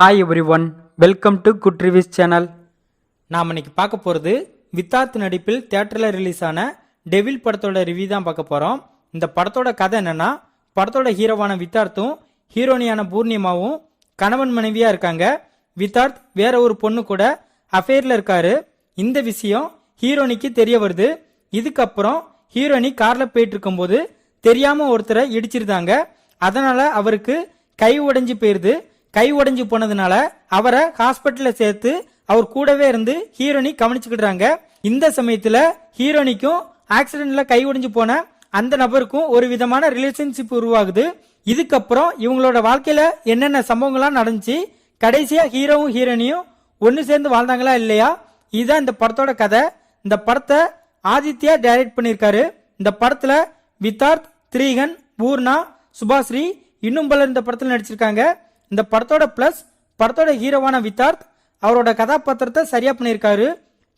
Hi every one, welcome to good reviews channel. நாம் இன்னைக்கு பார்க்க போகிறது வித்தார்த் நடிப்பில் தியேட்டரில் ரிலீஸ் ஆன டெவில் படத்தோட ரிவ்யூ தான் பார்க்க போகிறோம். இந்த படத்தோட கதை என்னன்னா, படத்தோட ஹீரோவான வித்தார்த்தும் ஹீரோனியான பூர்ணிமாவும் கணவன் மனைவியாக இருக்காங்க. வித்தார்த் வேற ஒரு பொண்ணு கூட அஃபேரில் இருக்காரு. இந்த விஷயம் ஹீரோனிக்கு தெரிய வருது. இதுக்கப்புறம் ஹீரோனி காரில் போயிட்டு இருக்கும்போது தெரியாமல் ஒருத்தரை இடிச்சிருந்தாங்க. அதனால அவருக்கு கை உடைஞ்சு போயிருது. கை உடைஞ்சு போனதுனால அவரை ஹாஸ்பிட்டல்ல சேர்த்து அவர் கூடவே இருந்து ஹீரோனி கவனிச்சுக்கிட்டாங்க. இந்த சமயத்துல ஹீரோனிக்கும் ஆக்சிடென்ட்ல கை உடைஞ்சு போன அந்த நபருக்கும் ஒரு விதமான ரிலேஷன்ஷிப் உருவாகுது. இதுக்கப்புறம் இவங்களோட வாழ்க்கையில என்னென்ன சம்பவங்கள்லாம் நடந்துச்சு, கடைசியா ஹீரோவும் ஹீரோனியும் ஒன்னு சேர்ந்து வாழ்ந்தாங்களா இல்லையா, இதுதான் இந்த படத்தோட கதை. இந்த படத்தை ஆதித்யா டைரக்ட் பண்ணியிருக்காரு. இந்த படத்துல வித்தார்த், திரீகன், பூர்ணா, சுபாஸ்ரீ இன்னும் பலர் இந்த படத்தில் நடிச்சிருக்காங்க. இந்த படத்தோட பிளஸ், படத்தோட ஹீரோவான வித்தார்த் அவரோட கதாபாத்திரத்தை சரியா பண்ணியிருக்காரு.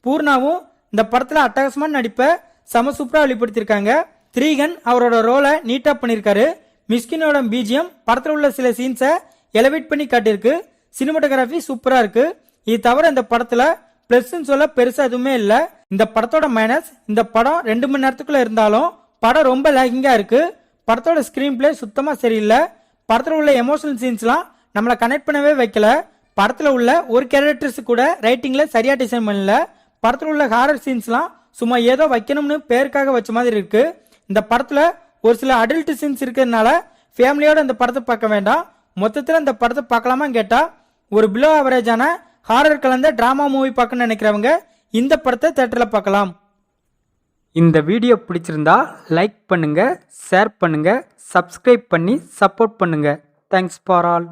பூர்ணாவும் இந்த படத்துல அட்டகாசமான நடிப்பை சம சூப்பரா வெளிப்படுத்தியிருக்காங்க. திரீகன் அவரோட ரோலை நீட்டா பண்ணியிருக்காரு. மிஸ்கினோட பிஜிஎம் படத்துல உள்ள சில சீன்ஸை எலவேட் பண்ணி காட்டியிருக்கு. சினிமாட்டோகிராஃபி சூப்பரா இருக்கு. இது தவிர இந்த படத்துல பிளஸ் சொல்ல பெருசா எதுவுமே இல்ல. இந்த படத்தோட மைனஸ், இந்த படம் 2 மணி நேரத்துக்குள்ள இருந்தாலும் படம் ரொம்ப லேகிங்கா இருக்கு. படத்தோட ஸ்கிரீன் பிளே சுத்தமா சரியில்லை. படத்துல உள்ள எமோஷனல் சீன்ஸ்லாம் நம்மளை கனெக்ட் பண்ணவே வைக்கல. படத்துல உள்ள ஒரு கேரக்டர்ஸ் கூட ரைட்டிங்ல சரியா டிசைன் பண்ணல. படத்துல உள்ள ஹாரர் சீன்ஸ்லாம் சும்மா ஏதோ வைக்கணும்னு பேருக்காக வச்ச மாதிரி இருக்கு. இந்த படத்துல ஒரு சில அடல்ட் சீன்ஸ் இருக்கிறதுனால ஃபேமிலியோட இந்த படத்தை பார்க்க வேண்டாம். மொத்தத்துல இந்த படத்தை பார்க்கலாமா கேட்டா, ஒரு பிலோ ஆவரேஜான ஹாரர் கலந்த டிராமா மூவி பார்க்கணும்னு நினைக்கிறவங்க இந்த படத்தை தியேட்டர்ல பார்க்கலாம். இந்த வீடியோ பிடிச்சிருந்தா லைக் பண்ணுங்க, ஷேர் பண்ணுங்க, சப்ஸ்கிரைப் பண்ணி சப்போர்ட் பண்ணுங்க. Thanks for all.